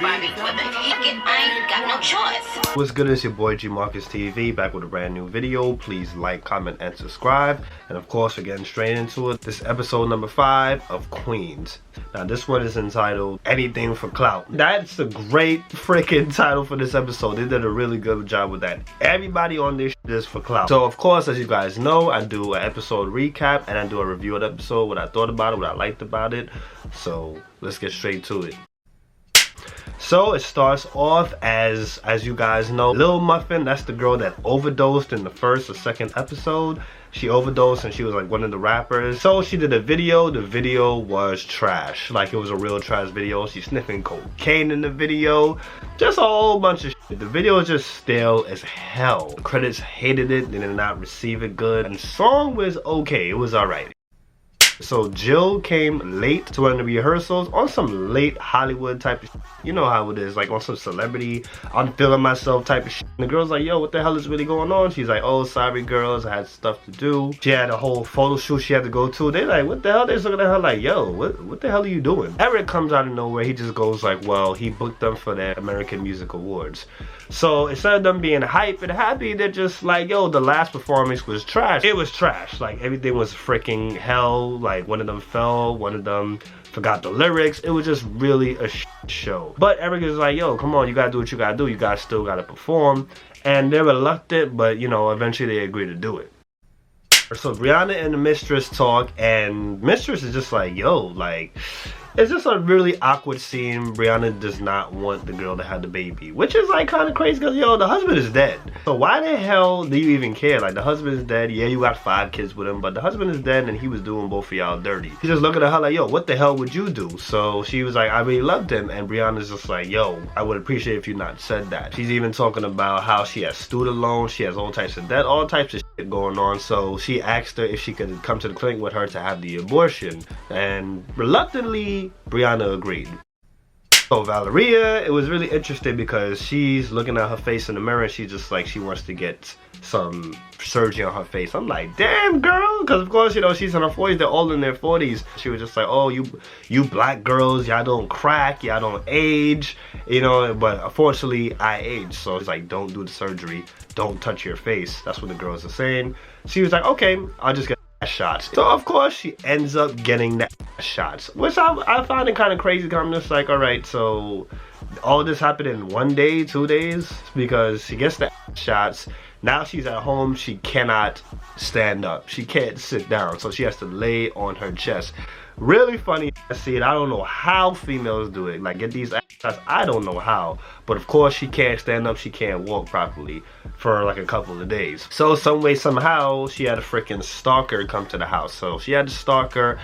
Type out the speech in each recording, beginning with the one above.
I ain't got no choice. What's good? It's your boy G Marcus TV, back with a brand new video. Please like, comment, and subscribe. And of course, we're getting straight into it. This is episode number 5 of Queens. Now this one is entitled Anything for Clout. That's a great freaking title for this episode. They did a really good job with that. Everybody on this shit is for clout. So of course, as you guys know, I do an episode recap and I do a review of the episode, what I thought about it, what I liked about it. So let's get straight to it. So it starts off as you guys know, Lil Muffin, that's the girl that overdosed in the first or second episode. She overdosed and she was like one of the rappers. So she did a video. The video was trash. Like, it was a real trash video. She's sniffing cocaine in the video. Just a whole bunch of shit. The video is just stale as hell. Critics hated it. They did not receive it good. And the song was okay. It was alright. So Jill came late to one of the rehearsals on some late Hollywood type of shit. You know how it is, like on some celebrity, I'm feeling myself type of shit. And the girl's like, yo, what the hell is really going on? She's like, oh, sorry girls, I had stuff to do. She had a whole photo shoot she had to go to. They're like, what the hell? They're looking at her like, yo, what the hell are you doing? Eric comes out of nowhere. He just goes like, well, he booked them for the American Music Awards. So instead of them being hype and happy, they're just like, yo, the last performance was trash. It was trash. Like, everything was freaking hell. Like, one of them fell, one of them forgot the lyrics. It was just really a show. But Eric is like, yo, come on, you gotta do what you gotta do. You guys still gotta perform. And they're reluctant, but you know, eventually they agree to do it. So Brianna and the Mistress talk, and Mistress is just like, yo, like, it's just a really awkward scene. Brianna does not want the girl to have the baby, which is like kind of crazy because, yo, the husband is dead. So why the hell do you even care? Like, the husband is dead. Yeah, you got 5 kids with him, but the husband is dead and he was doing both of y'all dirty. He's just looking at her like, yo, what the hell would you do? So she was like, I really loved him. And Brianna's just like, yo, I would appreciate if you not said that. She's even talking about how she has student loans. She has all types of debt, all types of shit going on. So she asked her if she could come to the clinic with her to have the abortion. And reluctantly, Brianna agreed. So Valeria, it was really interesting because she's looking at her face in the mirror and she's just like, she wants to get some surgery on her face. I'm like, damn girl, because of course, you know, she's in her 40s, they're all in their 40s. She was just like, oh, you black girls, y'all don't crack, y'all don't age, you know, but unfortunately I age. So it's like, don't do the surgery, don't touch your face. That's what the girls are saying. She was like, okay, I'll just get shots. So of course she ends up getting the shots, which I find it kind of crazy because I'm just like, all right, so all this happened in 1 day, 2 days, because she gets the shots. Now she's at home, she cannot stand up, she can't sit down, so she has to lay on her chest. Really funny to see it. I don't know how females do it, like get these shots. I don't know how, but of course she can't stand up, she can't walk properly for like a couple of days. So some way, somehow, she had a freaking stalker come to the house. So she had a stalker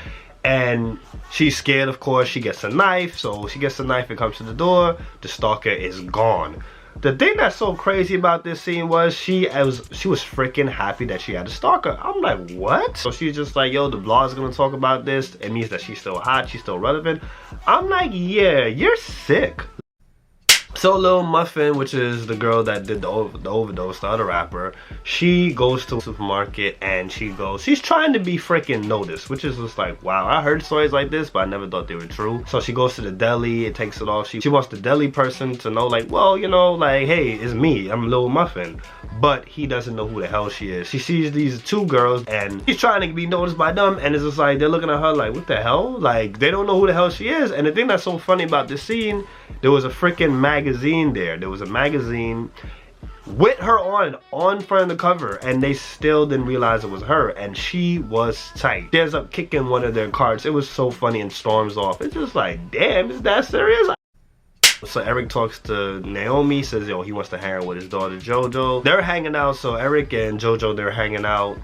and she's scared, of course. She gets a knife, so she gets a knife and comes to the door. The stalker is gone. The thing that's so crazy about this scene was she was freaking happy that she had a stalker. I'm like, what? So she's just like, yo, the blog's gonna talk about this. It means that she's still hot, she's still relevant. I'm like, yeah, you're sick. So Lil Muffin, which is the girl that did the overdose, the other rapper, she goes to the supermarket and she's trying to be freaking noticed, which is just like, wow, I heard stories like this, but I never thought they were true. So she goes to the deli, it takes it off. She wants the deli person to know, like, well, you know, like, hey, it's me, I'm Lil Muffin. But he doesn't know who the hell she is. She sees these 2 girls and she's trying to be noticed by them, and it's just like, they're looking at her like, what the hell? Like, they don't know who the hell she is. And the thing that's so funny about this scene, there was a freaking magazine there. There was a magazine with her on front of the cover, and they still didn't realize it was her, and she was tight. She ends up kicking one of their cards. It was so funny and storms off. It's just like, damn, is that serious? So Eric talks to Naomi, says, yo, he wants to hang out with his daughter JoJo. They're hanging out, so Eric and JoJo, they're hanging out.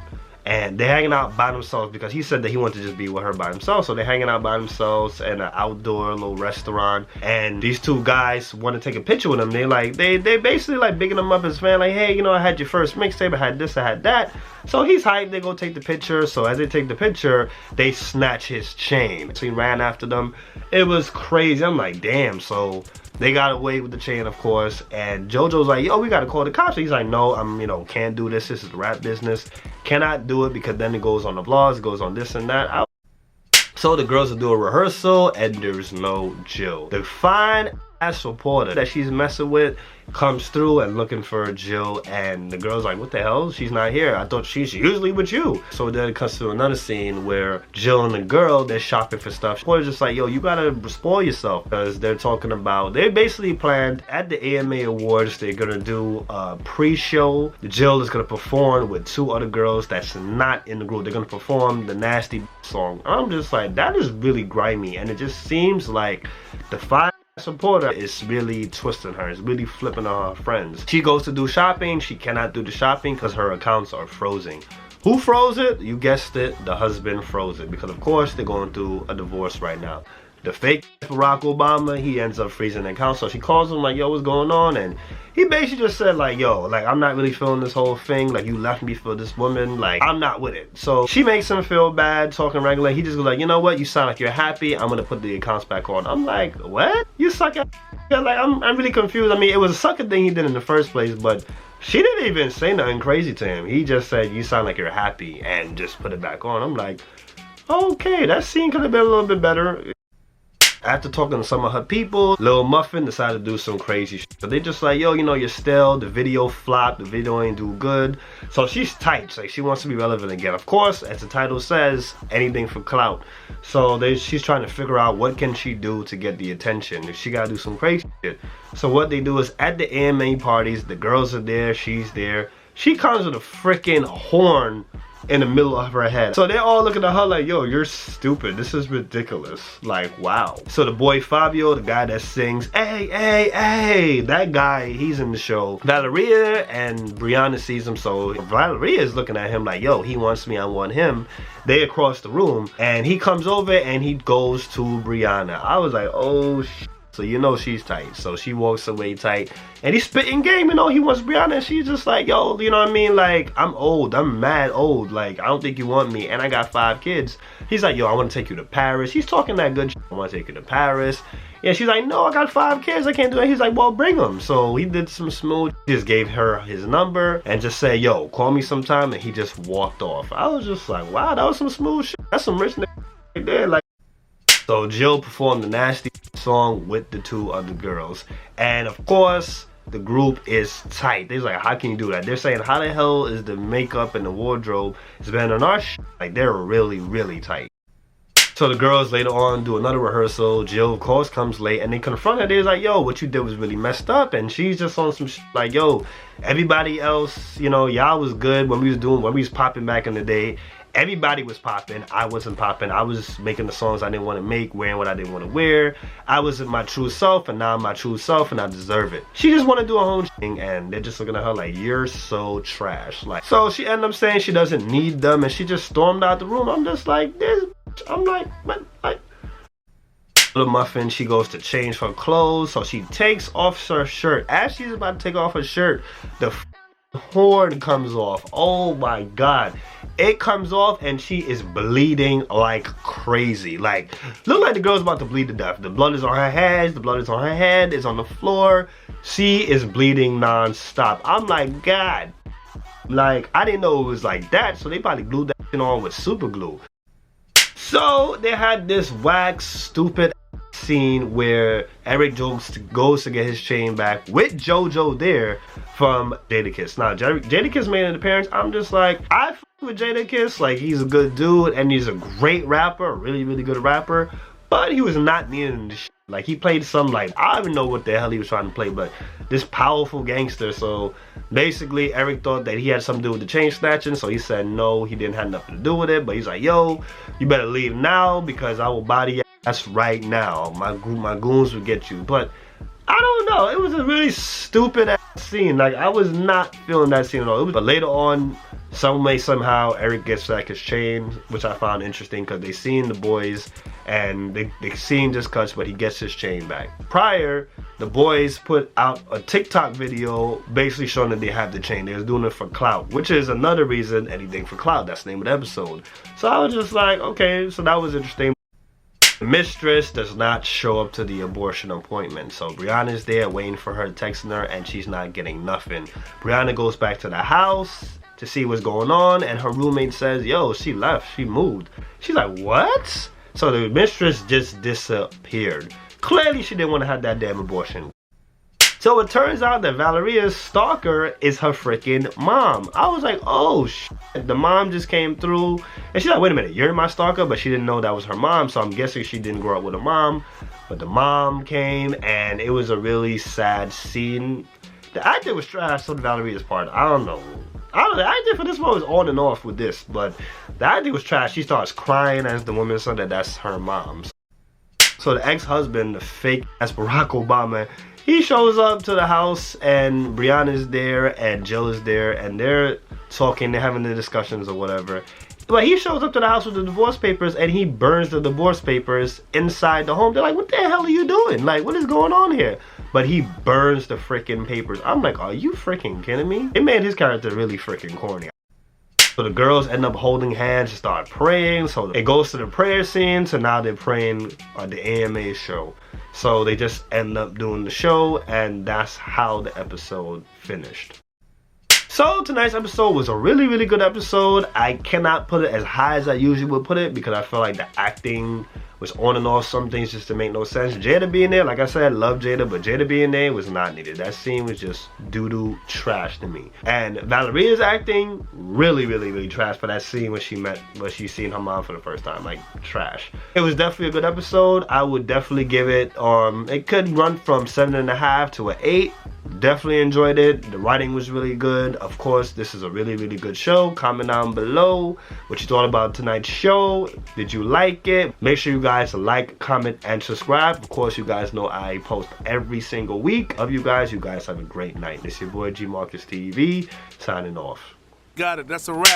And they're hanging out by themselves because he said that he wanted to just be with her by himself. So they're hanging out by themselves in an outdoor little restaurant. And these 2 guys want to take a picture with him. They basically like bigging him up as fan. Like, hey, you know, I had your first mixtape. I had this, I had that. So he's hyped. They go take the picture. So as they take the picture, they snatch his chain. So he ran after them. It was crazy. I'm like, damn. So they got away with the chain, of course. And JoJo's like, yo, we got to call the cops. He's like, no, you know, can't do this. This is the rap business. Cannot do it because then it goes on the vlogs, it goes on this and that. So the girls will do a rehearsal and there's no Jill. The fine supporter that she's messing with comes through and looking for Jill, and the girl's like, what the hell, she's not here, I thought she's usually with you. So then it comes to another scene where Jill and the girl, they're shopping for stuff. Supporter's just like, yo, you gotta spoil yourself, because they're talking about, they basically planned at the AMA Awards, they're gonna do a pre-show. Jill is gonna perform with 2 other girls that's not in the group. They're gonna perform the Nasty song. I'm just like, that is really grimy, and it just seems like the supporter is really twisting her. It's really flipping on her friends. She goes to do shopping. She cannot do the shopping because her accounts are frozen. Who froze it? You guessed it, the husband froze it, because of course they're going through a divorce right now. The fake Barack Obama, he ends up freezing the account. So she calls him like, yo, what's going on? And he basically just said like, yo, like, I'm not really feeling this whole thing. Like, you left me for this woman. Like, I'm not with it. So she makes him feel bad, talking regular. He just goes like, you know what? You sound like you're happy. I'm gonna put the accounts back on. I'm like, what? You suck at like, I'm really confused. I mean, it was a sucker thing he did in the first place, but she didn't even say nothing crazy to him. He just said, you sound like you're happy, and just put it back on. I'm like, okay, that scene could have been a little bit better. After talking to some of her people, Lil Muffin decided to do some crazy shit. So they just like, yo, you know, you're still, the video flopped, the video ain't do good. So she's tight, like she wants to be relevant again. Of course, as the title says, anything for clout. So she's trying to figure out what can she do to get the attention. She gotta do some crazy shit. So what they do is at the AMA parties, the girls are there, she's there. She comes with a freaking horn in the middle of her head. So they're all looking at her like, yo, you're stupid. This is ridiculous. Like, wow. So the boy Fivio, the guy that sings, hey, hey, hey, that guy, he's in the show. Valeria and Brianna sees him, so Valeria is looking at him like, yo, he wants me, I want him. They across the room, and he comes over and he goes to Brianna. I was like, oh, shit. So you know she's tight. So she walks away tight. And he's spitting game, you know, he wants Brianna. And she's just like, yo, you know what I mean? Like, I'm old. I'm mad old. Like, I don't think you want me. And I got 5 kids. He's like, yo, I want to take you to Paris. He's talking that good shit. I want to take you to Paris. Yeah, she's like, no, I got 5 kids. I can't do that. He's like, well, bring them. So he did some smooth. Just gave her his number and just said, yo, call me sometime. And he just walked off. I was just like, wow, that was some smooth shit. That's some rich nigga right there. Like, so Jill performed the Nasty song with the 2 other girls, and of course the group is tight. They're like, how can you do that? They're saying, how the hell is the makeup and the wardrobe is better than our shit? Like, they're really tight. So the girls later on do another rehearsal. Jill of course comes late, and they confront her. They're like, yo, what you did was really messed up. And she's just on some shit like, yo, everybody else, you know, y'all was good when we was popping back in the day. Everybody was popping. I wasn't popping. I was making the songs I didn't want to make, wearing what I didn't want to wear. I wasn't my true self, and now I'm my true self, and I deserve it. She just want to do her own thing, and they're just looking at her like, you're so trash. Like, so she ended up saying she doesn't need them, and she just stormed out the room. I'm just like, this. I'm like, what? Like, little Muffin, she goes to change her clothes, so she takes off her shirt. As she's about to take off her shirt, the horn comes off. Oh my god. It comes off and she is bleeding like crazy. Like, look like the girl's about to bleed to death. The blood is on her hands, the blood is on her head, it's on the floor. She is bleeding non-stop. I'm like, god. Like, I didn't know it was like that, so they probably glued that shit on with super glue. So they had this wax stupid scene where Eric goes to get his chain back with JoJo there from Jadakiss. Now Jadakiss made an appearance. I'm just like, I f with Jadakiss. Like, he's a good dude and he's a great rapper, a really good rapper, but he was not needed in the shit. Like, he played some, like, I don't even know what the hell he was trying to play, but this powerful gangster. So basically Eric thought that he had something to do with the chain snatching, so he said no, he didn't have nothing to do with it. But he's like, yo, you better leave now because I will body your ass right now. My goons will get you. But I don't know, it was a really stupid ass scene. Like, I was not feeling that scene at all. But later on, some way somehow Eric gets back his chain, which I found interesting because they seen the boys and they seen just cuts, but he gets his chain back. Prior, the boys put out a TikTok video basically showing that they have the chain. They was doing it for clout, which is another reason, anything for clout. That's the name of the episode. So I was just like, okay, so that was interesting. The mistress does not show up to the abortion appointment. So Brianna's there waiting for her, texting her, and she's not getting nothing. Brianna goes back to the house to see what's going on, and her roommate says, yo, she left, she moved. She's like, what? So the mistress just disappeared. Clearly she didn't want to have that damn abortion. So it turns out that Valeria's stalker is her freaking mom. I was like, oh shit. The mom just came through and she's like, wait a minute, you're my stalker? But she didn't know that was her mom, so I'm guessing she didn't grow up with a mom. But the mom came and it was a really sad scene. The acting was trash on Valeria's part. I don't know. The acting for this one was on and off with this, but the acting was trash. She starts crying as the woman said that that's her mom. So the ex-husband, the fake ass Barack Obama, he shows up to the house and Brianna's there and Jill is there and they're talking, they're having the discussions or whatever. But he shows up to the house with the divorce papers and he burns the divorce papers inside the home. They're like, what the hell are you doing? Like, what is going on here? But he burns the freaking papers. I'm like, are you freaking kidding me? It made his character really freaking corny. So the girls end up holding hands and start praying. So it goes to the prayer scene. So now they're praying on the AMA show. So they just end up doing the show and that's how the episode finished. So tonight's episode was a really, really good episode. I cannot put it as high as I usually would put it because I feel like the acting was on and off. Some things just to make no sense. Jada being there, like I said, love Jada, but Jada being there was not needed. That scene was just doo-doo trash to me. And Valeria's acting, really, really, really trash for that scene when she seen her mom for the first time. Like, trash. It was definitely a good episode. I would definitely give it, it could run from 7.5 to an 8. Definitely enjoyed it. The writing was really good. Of course, this is a really, really good show. Comment down below what you thought about tonight's show. Did you like it? Make sure you guys like, comment, and subscribe. Of course, you guys know I post every single week. Love you guys. You guys have a great night. This is your boy G Marcus TV signing off. Got it. That's a wrap.